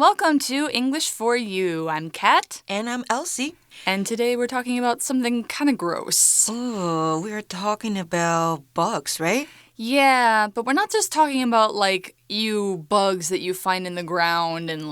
welcome to English for You. I'm Kat. And I'm Elsie. And today we're talking about something kind of gross. Oh, we're talking about bugs, right? Yeah, but we're not just talking about, bugs that you find in the ground and,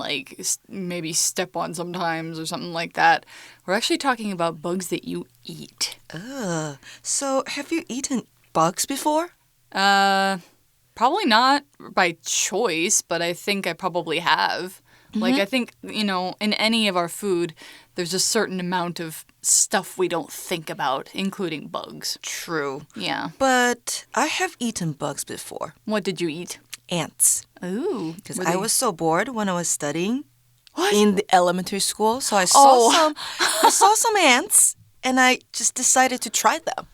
maybe step on sometimes or something like that. We're actually talking about bugs that you eat. Ugh. So, have you eaten bugs before? Probably not by choice, but I think I probably have. I think, in any of our food, there's a certain amount of stuff we don't think about, including bugs. True. Yeah. But I have eaten bugs before. What did you eat? Ants. Ooh. Because I was so bored when I was studying What? in the elementary school. So I saw some ants, and I just decided to try them.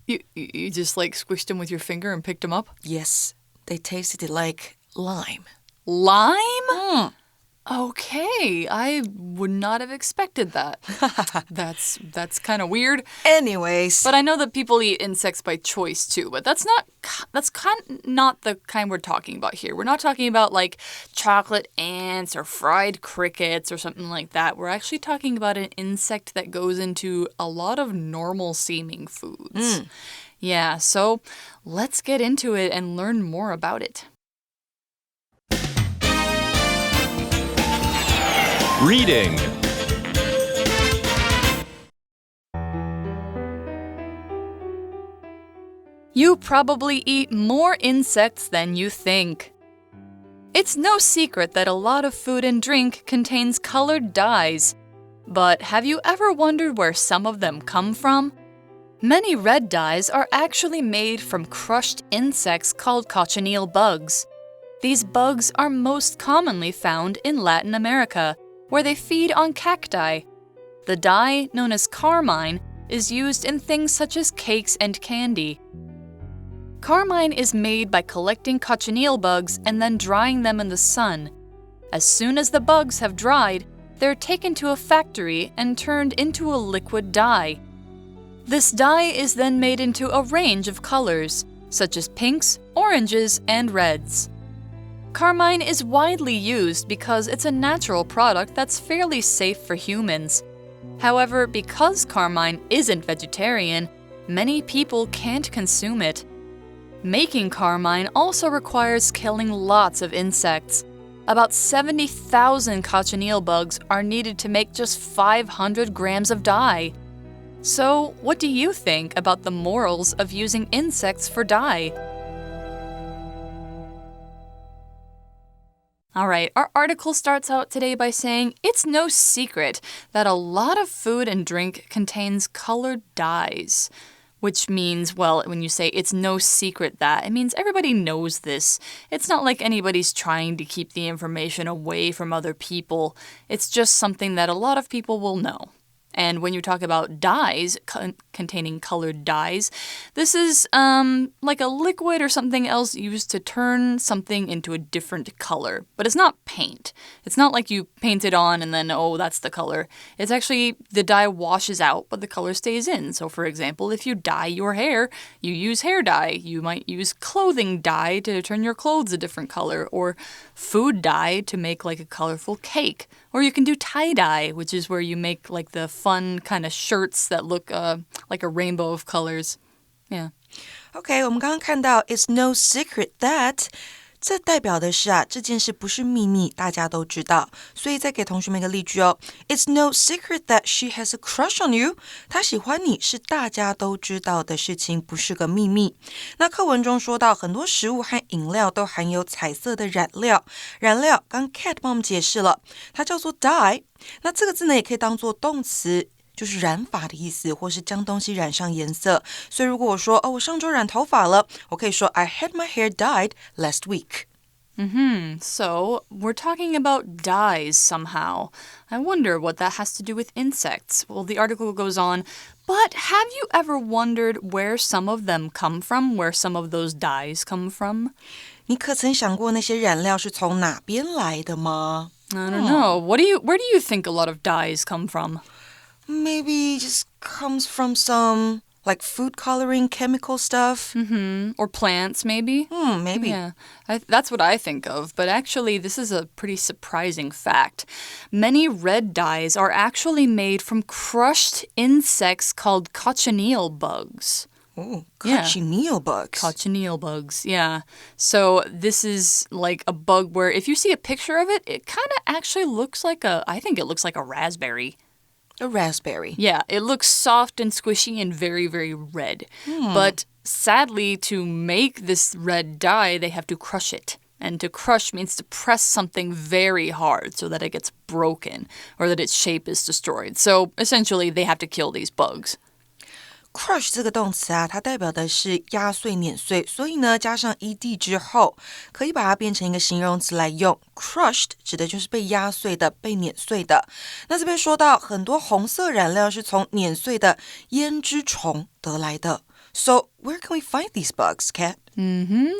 You just, squished them with your finger and picked them up? Yes. They tasted like lime. Lime? Okay, I would not have expected that. That's kind of weird. Anyways. But I know that people eat insects by choice too, but that's kind of not the kind we're talking about here. We're not talking about chocolate ants or fried crickets or something like that. We're actually talking about an insect that goes into a lot of normal seeming foods. Yeah, so let's get into it and learn more about it. Reading. You probably eat more insects than you think. It's no secret that a lot of food and drink contains colored dyes. But have you ever wondered where some of them come from? Many red dyes are actually made from crushed insects called cochineal bugs. These bugs are most commonly found in Latin America, where they feed on cacti. The dye, known as carmine, is used in things such as cakes and candy. Carmine is made by collecting cochineal bugs and then drying them in the sun. As soon as the bugs have dried, they're taken to a factory and turned into a liquid dye. This dye is then made into a range of colors, such as pinks, oranges, and reds. Carmine is widely used because it's a natural product that's fairly safe for humans. However, because carmine isn't vegetarian, many people can't consume it. Making carmine also requires killing lots of insects. About 70,000 cochineal bugs are needed to make just 500 grams of dye. So, what do you think about the morals of using insects for dye? Alright, our article starts out today by saying it's no secret that a lot of food and drink contains colored dyes. Which means, well, when you say it's no secret that, it means everybody knows this. It's not like anybody's trying to keep the information away from other people. It's just something that a lot of people will know. And when you talk about dyes, containing colored dyes, this is like a liquid or something else used to turn something into a different color. But it's not paint. It's not like you paint it on and then, oh, that's the color. It's actually the dye washes out, but the color stays in. So, for example, if you dye your hair, you use hair dye. You might use clothing dye to turn your clothes a different color, or food dye to make a colorful cake. Or you can do tie-dye, which is where you make the fun kind of shirts that look like a rainbow of colors. Yeah. Okay, 我们刚刚看到 It's no secret that 这代表的是这件事不是秘密，大家都知道。所以再给同学们一个例句哦。It's no secret that she has a crush on you. 她喜欢你是大家都知道的事情，不是个秘密。那课文中说到，很多食物和饮料都含有彩色的染料。染料，刚 Kat 帮我们解释了，它叫做 dye。那这个字呢，也可以当做动词。就是染发的意思，或是将东西染上颜色。所以如果我说我上周染头发了，我可以说 I had my hair dyed last week. So, we're talking about dyes somehow. I wonder what that has to do with insects. Well, the article goes on, but have you ever wondered where some of them come from, where some of those dyes come from? 你可曾想过那些染料是从哪边来的吗？ I don't know. Where do you think a lot of dyes come from? Maybe just comes from some Like food coloring, chemical stuff? Or plants, maybe? Maybe. Yeah, that's what I think of. But actually, this is a pretty surprising fact. Many red dyes are actually made from crushed insects called cochineal bugs. Oh, cochineal bugs. Cochineal bugs, yeah. So this is like a bug where if you see a picture of it, it kind of actually looks like I think it looks like a raspberry. A raspberry. Yeah, it looks soft and squishy and very, very red. But sadly, to make this red dye, they have to crush it. And to crush means to press something very hard so that it gets broken or that its shape is destroyed. So essentially, they have to kill these bugs. Crush 这个动词啊，它代表的是压碎、碾碎，所以呢，加上 ed 之后，可以把它变成一个形容词来用。Crushed 指的就是被压碎的、被碾碎的。那这边说到很多红色染料是从碾碎的胭脂虫得来的。So where can we find these bugs, Kat?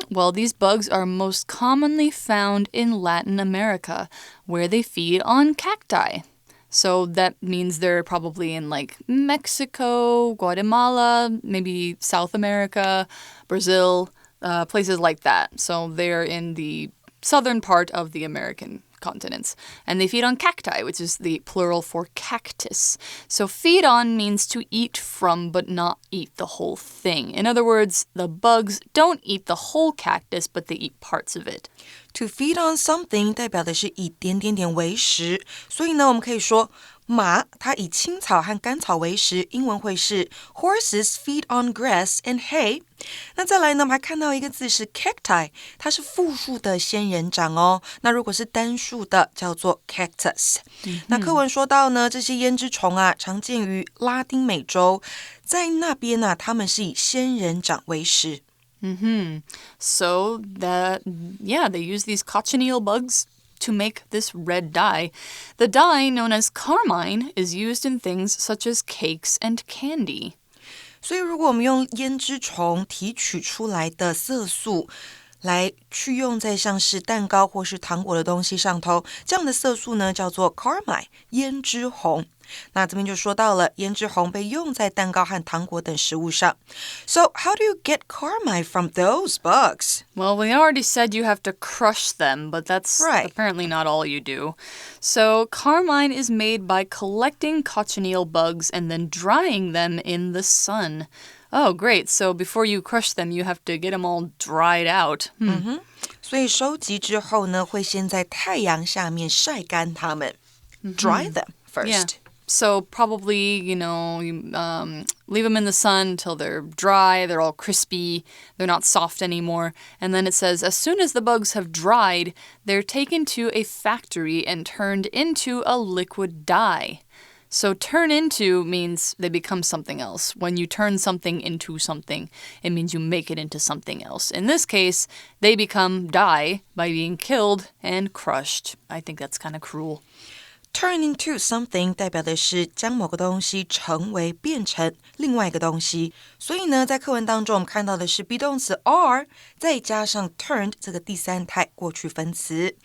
Well, these bugs are most commonly found in Latin America, where they feed on cacti. So that means they're probably in like Mexico, Guatemala, maybe South America, Brazil, places like that. So they're in the southern part of the American continents. And they feed on cacti, which is the plural for cactus. So feed on means to eat from but not eat the whole thing. In other words, the bugs don't eat the whole cactus, but they eat parts of it. To feed on something 代表的是以点点点为食，所以呢，我们可以说马它以青草和干草为食，英文会是 Horses feed on grass and hay。那再来呢，我们还看到一个字是 cacti， 它是复数的仙人掌哦。那如果是单数的，叫做 cactus。那课文说到呢，这些胭脂虫啊，常见于拉丁美洲，在那边呢，它们是以仙人掌为食。So they use these cochineal bugs to make this red dye. The dye, known as carmine, is used in things such as cakes and candy. 所以如果我们用胭脂虫提取出来的色素来去用在像是蛋糕或是糖果的东西上头，这样的色素呢叫做 carmine， 胭脂红。那这边就说到了胭脂红被用在蛋糕和糖果等食物上。So how do you get carmine from those bugs? Well, we already said you have to crush them, but that's apparently not all you do. So carmine is made by collecting cochineal bugs and then drying them in the sun. Oh, great. So before you crush them, you have to get them all dried out. 所以收集之后呢，会先在太阳下面晒干它们。Dry them first.So probably, leave them in the sun until they're dry, they're all crispy, they're not soft anymore. And then it says, as soon as the bugs have dried, they're taken to a factory and turned into a liquid dye. So turn into means they become something else. When you turn something into something, it means you make it into something else. In this case, they become dye by being killed and crushed. I think that's kind of cruel.Turn into something 代表的是将某个东西成为变成另外一个东西，所以呢，在课文当中我们看到的是 be 动词 are 再加上 turned 这个第三态过去分词。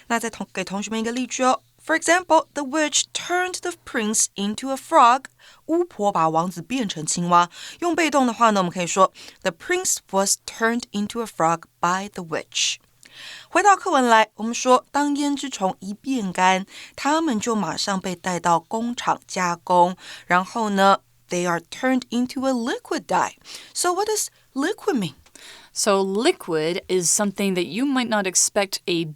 那再给同学们一个例句哦。For example, the witch turned the prince into a frog. 巫婆把王子变成青蛙。用被动的话呢，我们可以说 The prince was turned into a frog by the witch.回到课文来，我们说当胭脂虫一变干，它们就马上被带到工厂加工，然后呢 they are turned into a liquid dye. So what does liquid mean? So liquid is something that you might not expect a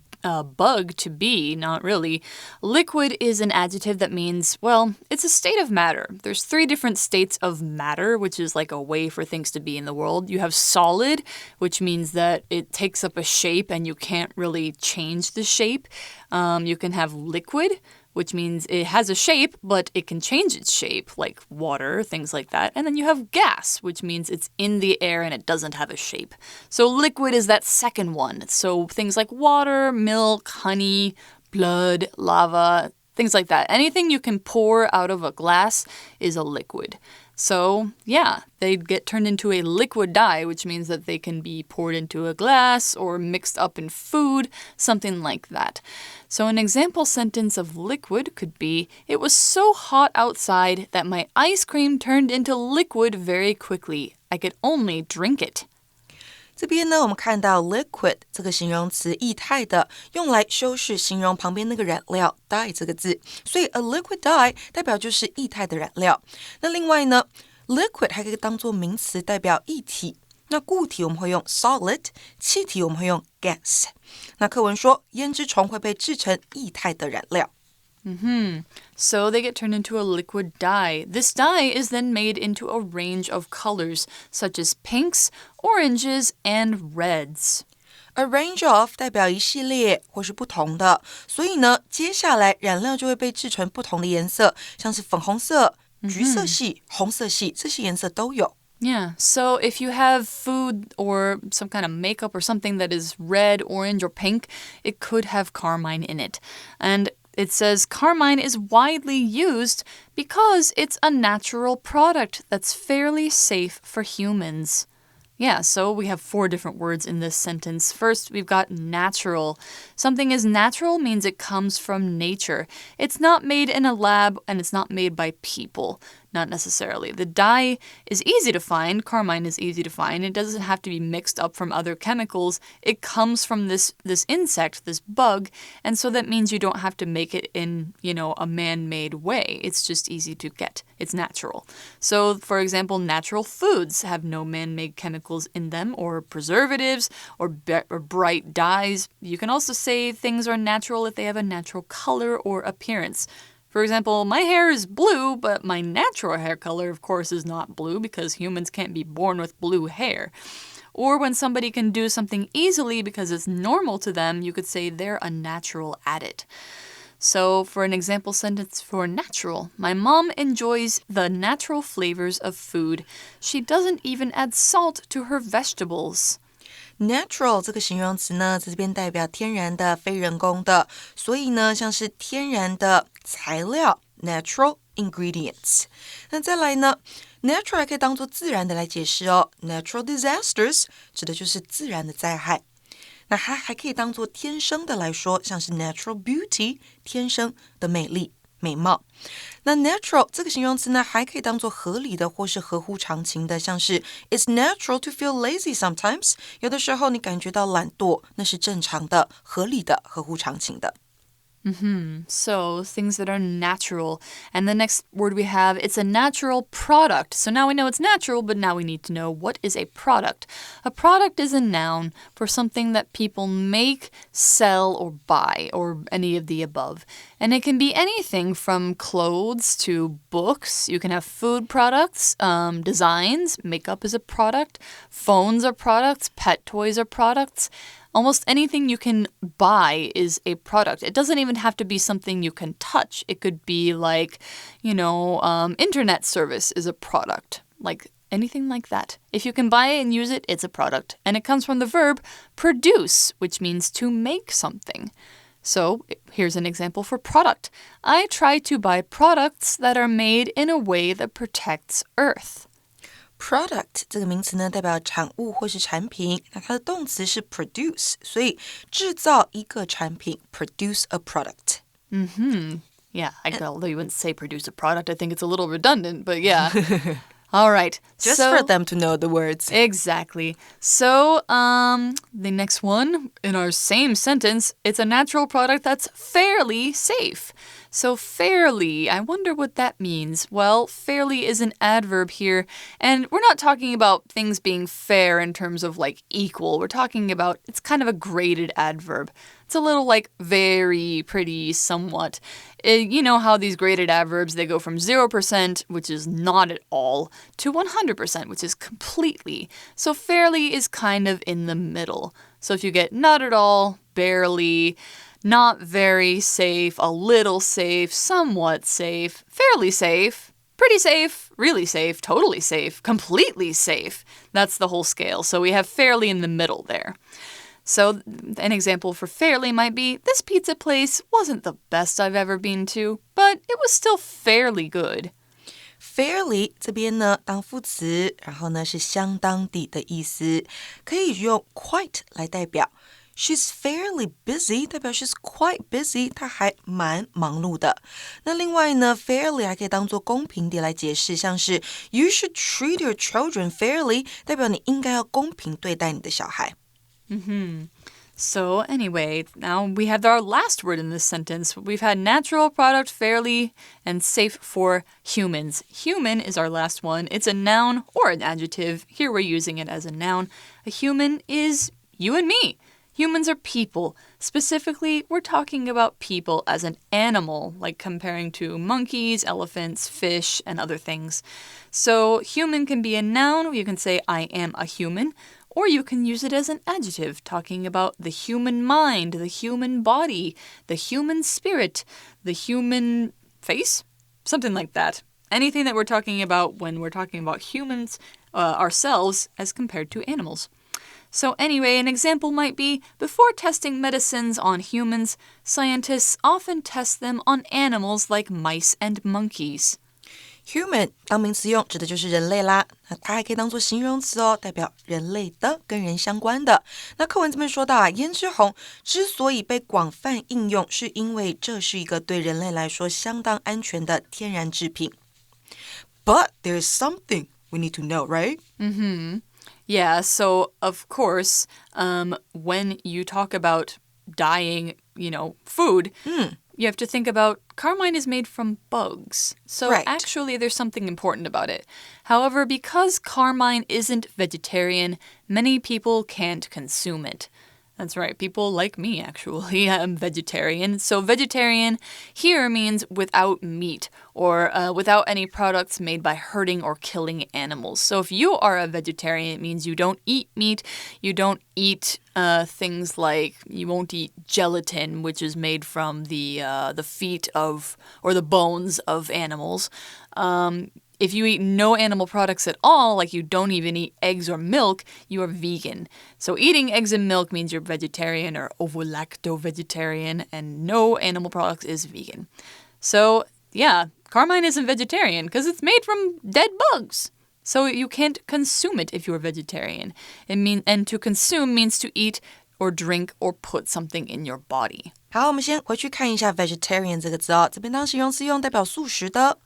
bug to be, not really. Liquid is an adjective that means, well, it's a state of matter. There's 3 different states of matter, which is like a way for things to be in the world. You have solid, which means that it takes up a shape and you can't really change the shape. You can have liquid, which means it has a shape, but it can change its shape, like water, things like that. And then you have gas, which means it's in the air and it doesn't have a shape. So liquid is that second one. So things like water, milk, honey, blood, lava, things like that. Anything you can pour out of a glass is a liquid. So, yeah, they get turned into a liquid dye, which means that they can be poured into a glass or mixed up in food, something like that. So an example sentence of liquid could be, It was so hot outside that my ice cream turned into liquid very quickly. I could only drink it. 这边呢，我们看到 liquid 这个形容词液态的，用来修饰形容旁边那个染料 dye 这个字，所以 a liquid dye 代表就是液态的染料。那另外呢 liquid 还可以当作名词代表液体，那固体我们会用 solid， 气体我们会用 gas。那课文说胭脂虫会被制成液态的染料。So they get turned into a liquid dye. This dye is then made into a range of colors, such as pinks, oranges, and reds. A range of 代表一系列或是不同的，所以呢，接下来染料就会被制成不同的颜色，像是粉红色、橘色系、红色系，这些颜色都有。Yeah, so if you have food or some kind of makeup or something that is red, orange, or pink, it could have carmine in it. And it says carmine is widely used because it's a natural product that's fairly safe for humans. Yeah, so we have 4 different words in this sentence. First, we've got natural. Something is natural means it comes from nature. It's not made in a lab and it's not made by people. Not necessarily. The dye is easy to find. Carmine is easy to find. It doesn't have to be mixed up from other chemicals. It comes from this insect, this bug, and so that means you don't have to make it in, a man-made way. It's just easy to get. It's natural. So, for example, natural foods have no man-made chemicals in them or preservatives or bright dyes. You can also say things are natural if they have a natural color or appearance. For example, my hair is blue, but my natural hair color, of course, is not blue because humans can't be born with blue hair. Or when somebody can do something easily because it's normal to them, you could say they're a natural at it. So for an example sentence for natural, my mom enjoys the natural flavors of food. She doesn't even add salt to her vegetables. Natural 这个形容词呢，在这边代表天然的、非人工的，所以呢，像是天然的材料 natural ingredients。那再来呢 natural 还可以当作自然的来解释哦 natural disasters 指的就是自然的灾害。那它还可以当作天生的来说，像是 natural beauty 天生的美丽美貌。那 natural 这个形容词呢，还可以当作合理的或是合乎常情的，像是 It's natural to feel lazy sometimes 有的时候你感觉到懒惰，那是正常的、合理的、合乎常情的。So things that are natural. And the next word we have, it's a natural product. So now we know it's natural, but now we need to know what is a product. A product is a noun for something that people make, sell, or buy, or any of the above. And it can be anything from clothes to books. You can have food products, designs, makeup is a product, phones are products, pet toys are products. Almost anything you can buy is a product. It doesn't even have to be something you can touch. It could be like, internet service is a product. Like anything like that. If you can buy it and use it, it's a product. And it comes from the verb produce, which means to make something. So here's an example for product. I try to buy products that are made in a way that protects Earth.Product 这个名词呢，代表产物或是产品，那它的动词是 produce， 所以制造一个产品 produce a product. Yeah, although you wouldn't say produce a product, I think it's a little redundant, but yeah. All right. Just for them to know the words. Exactly. So, the next one, in our same sentence, it's a natural product that's fairly safe. So fairly, I wonder what that means. Well, fairly is an adverb here, and we're not talking about things being fair in terms of like equal. We're talking about, it's kind of a graded adverb. It's a little like very, pretty, somewhat. You know how these graded adverbs, they go from 0%, which is not at all, to 100%, which is completely. So fairly is kind of in the middle. So if you get not at all, barely, not very safe, a little safe, somewhat safe, fairly safe, pretty safe, really safe, totally safe, completely safe. That's the whole scale. So we have fairly in the middle there. So an example for fairly might be, this pizza place wasn't the best I've ever been to, but it was still fairly good. fairly 这边呢当副词，然后呢是相当地的意思，可以用 quite 来代表。She's fairly busy 代表 she's quite busy， 她还蛮忙碌的。那另外呢 fairly 还可以当做公平地来解释，像是 You should treat your children fairly 代表你应该要公平对待你的小孩。So anyway, now we have our last word in this sentence. We've had natural product, fairly, and safe for humans. Human is our last one. It's a noun or an adjective. Here we're using it as a noun. A human is you and me. Humans are people. Specifically, we're talking about people as an animal, like comparing to monkeys, elephants, fish, and other things. So human can be a noun. You can say, I am a human. Or you can use it as an adjective, talking about the human mind, the human body, the human spirit, the human face, something like that. Anything that we're talking about when we're talking about humans, ourselves, as compared to animals. So anyway, an example might be, before testing medicines on humans, scientists often test them on animals like mice and monkeys.Human 当名词用指的就是人类啦，那它还可以当做形容词哦，代表人类的跟人相关的。那课文这边说到胭脂红之所以被广泛应用，是因为这是一个对人类来说相当安全的天然制品。But there's something we need to know, right? Yeah, so of course, when you talk about dyeing, food, you have to think about carmine is made from bugs. So actually there's something important about it. However, because carmine isn't vegetarian, many people can't consume it. That's right. People like me, actually. I'm vegetarian. So vegetarian here means without meat or without any products made by hurting or killing animals. So if you are a vegetarian, it means you don't eat meat. You don't eat things like you won't eat gelatin, which is made from the feet of or the bones of animals. If you eat no animal products at all, like you don't even eat eggs or milk, you are vegan. So eating eggs and milk means you're vegetarian or ovo-lacto-vegetarian, and no animal products is vegan. So, yeah, carmine isn't vegetarian because it's made from dead bugs. So you can't consume it if you're vegetarian. And to consume means to eat or drink or put something in your body. 好，我们先回去看一下 vegetarian 这个字哦，这边当形容词用，代表素食的。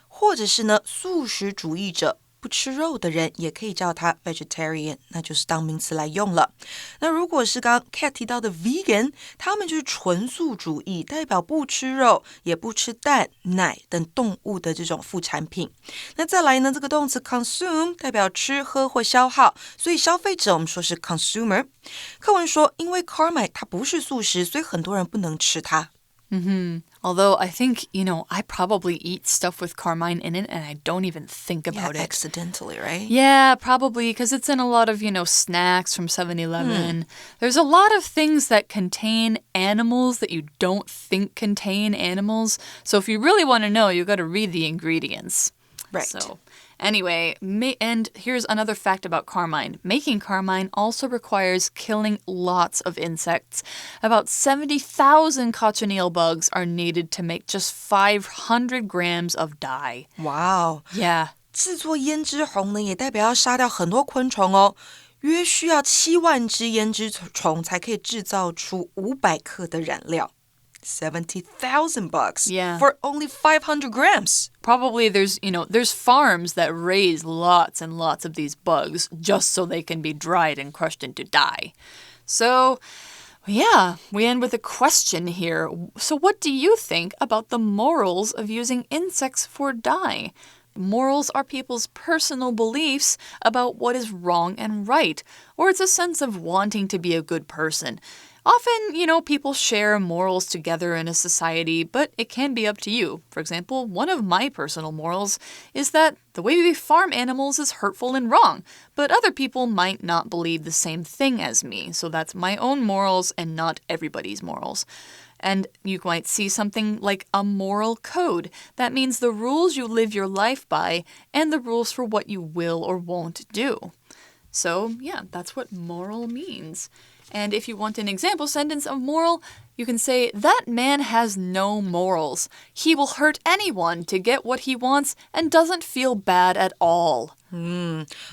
或者是呢，素食主义者，不吃肉的人也可以叫它 vegetarian， 那就是当名词来用了。那如果是刚刚 Kat 提到的 vegan， 他们就是纯素主义，代表不吃肉，也不吃蛋、奶等动物的这种副产品。那再来呢，这个动词 consume 代表吃喝或消耗，所以消费者我们说是 consumer。课文说，因为 carmine 它不是素食，所以很多人不能吃它。Although I think, I probably eat stuff with carmine in it and I don't even think about it. Accidentally, right? Yeah, probably, because it's in a lot of, snacks from 7-Eleven. There's a lot of things that contain animals that you don't think contain animals. So if you really want to know, you got to read the ingredients. Right. So anyway, and here's another fact about carmine. Making carmine also requires killing lots of insects. About 70,000 cochineal bugs are needed to make just 500 grams of dye. Wow. Yeah. 制作胭脂红呢，也代表要杀掉很多昆虫哦，约需要7万只胭脂虫才可以制造出500克的染料。70,000 bucks for only 500 grams. Probably there's farms that raise lots and lots of these bugs just so they can be dried and crushed into dye. So, yeah, we end with a question here. So what do you think about the morals of using insects for dye? Morals are people's personal beliefs about what is wrong and right, or it's a sense of wanting to be a good person. Often, people share morals together in a society, but it can be up to you. For example, one of my personal morals is that the way we farm animals is hurtful and wrong, but other people might not believe the same thing as me, so that's my own morals and not everybody's morals. And you might see something like a moral code. That means the rules you live your life by and the rules for what you will or won't do. So, yeah, that's what moral means. And if you want an example sentence of moral, you can say, that man has no morals. He will hurt anyone to get what he wants and doesn't feel bad at all.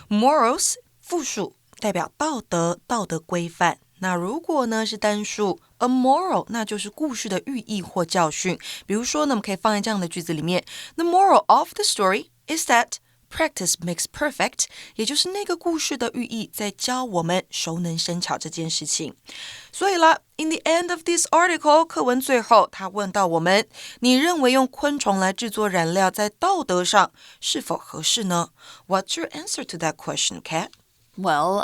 Morals 复数代表道德、道德规范。那如果呢是单数 a moral， 那就是故事的寓意或教训。比如说呢，我们可以放在这样的句子里面 The moral of the story is that practice makes perfect， 也就是那个故事的寓意在教我们熟能生巧这件事情。所以啦 in the end of this article， 课文最后他问到我们，你认为用昆虫来制作染料在道德上是否合适呢？ What's your answer to that question, Kat? Well,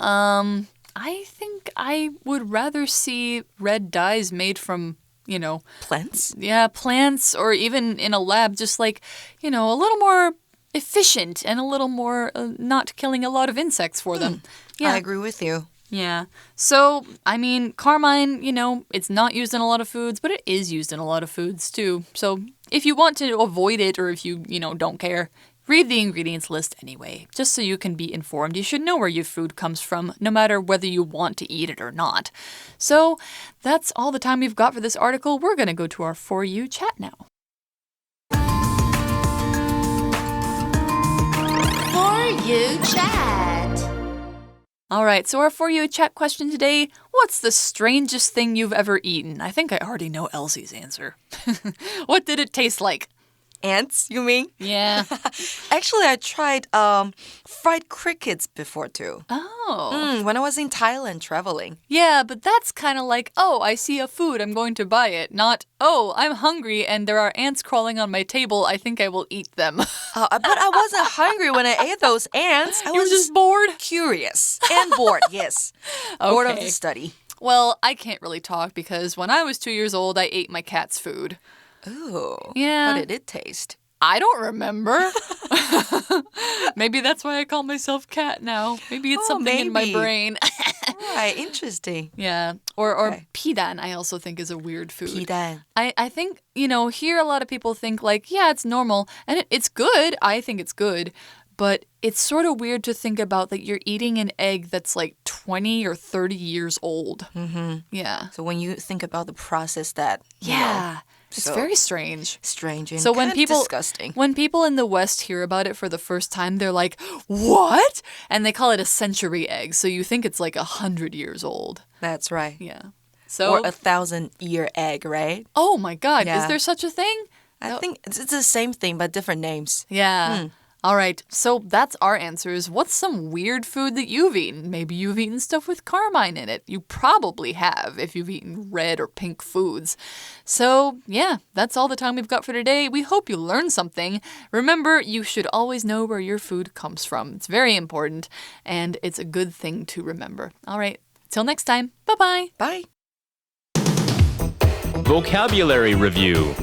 I think I would rather see red dyes made from, Plants? Yeah, plants, or even in a lab, just like, a little more efficient and a little more not killing a lot of insects for them. I agree with you. Yeah. So, I mean, carmine, it's not used in a lot of foods, but it is used in a lot of foods too. So, if you want to avoid it or if you, don't care, read the ingredients list anyway, just so you can be informed. You should know where your food comes from, no matter whether you want to eat it or not. So, that's all the time we've got for this article. We're going to go to our For You chat now. For You chat. All right, so our For You chat question today, what's the strangest thing you've ever eaten? I think I already know Elsie's answer. What did it taste like? Ants, you mean? Yeah. Actually, I tried fried crickets before too. Oh. When I was in Thailand traveling. Yeah, but that's kind of like, oh, I see a food, I'm going to buy it. Not, oh, I'm hungry and there are ants crawling on my table, I think I will eat them. But I wasn't hungry when I ate those ants. I You were was just bored? Curious and bored, yes. Bored of the study. Well, I can't really talk because when I was 2 years old, I ate my cat's food. Ooh. Yeah. How did it taste? I don't remember. Maybe that's why I call myself Cat now. Maybe it's something in my brain. Right, interesting. Yeah. Or Okay. pidan, I also think is a weird food. Pidan. I think, here a lot of people think like, yeah, it's normal. And it's good. I think it's good. But it's sort of weird to think about that you're eating an egg that's like 20 or 30 years old. Mm-hmm. Yeah. So when you think about the process that, It's so very strange. Strange and So when kind of people disgusting. When people in the West hear about it for the first time, they're like, "What?" And they call it a century egg. So you think it's like 100 years old. That's right. Yeah. So Or 1,000-year egg, right? Oh my God, Yeah. is there such a thing? I think it's the same thing, but different names. Yeah. All right, so that's our answers. What's some weird food that you've eaten? Maybe you've eaten stuff with carmine in it. You probably have if you've eaten red or pink foods. So, yeah, that's all the time we've got for today. We hope you learned something. Remember, you should always know where your food comes from. It's very important, and it's a good thing to remember. All right, till next time. Bye-bye. Bye. Vocabulary Review.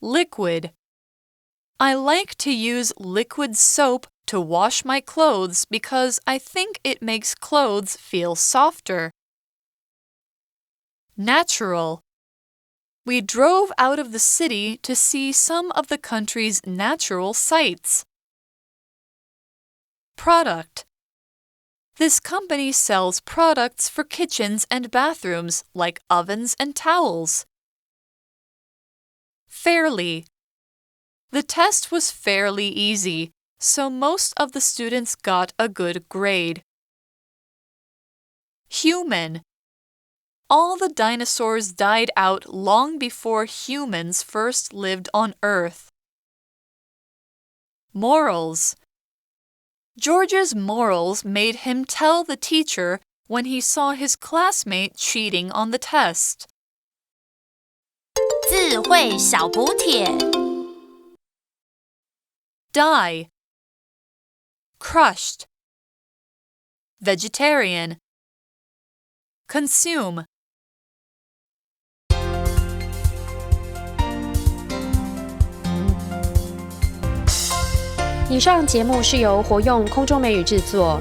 Liquid. I like to use liquid soap to wash my clothes because I think it makes clothes feel softer. Natural. We drove out of the city to see some of the country's natural sights. Product. This company sells products for kitchens and bathrooms like ovens and towels. Fairly. The test was fairly easy, so most of the students got a good grade. Human. All the dinosaurs died out long before humans first lived on Earth. Morals. George's morals made him tell the teacher when he saw his classmate cheating on the test. 智慧小补帖 Die. Crushed. Vegetarian. Consume. 以上节目是由活用空中美语制作，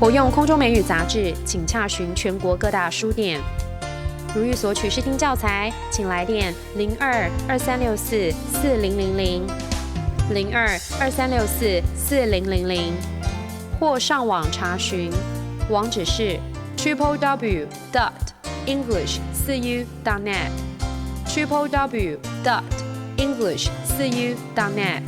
活用空中美语杂志，请洽询全国各大书店。如欲索取试听教材，请来电02-2364-4000 02-2364-4000。或上网查询，网址是 www.english4u.net www.english4u.net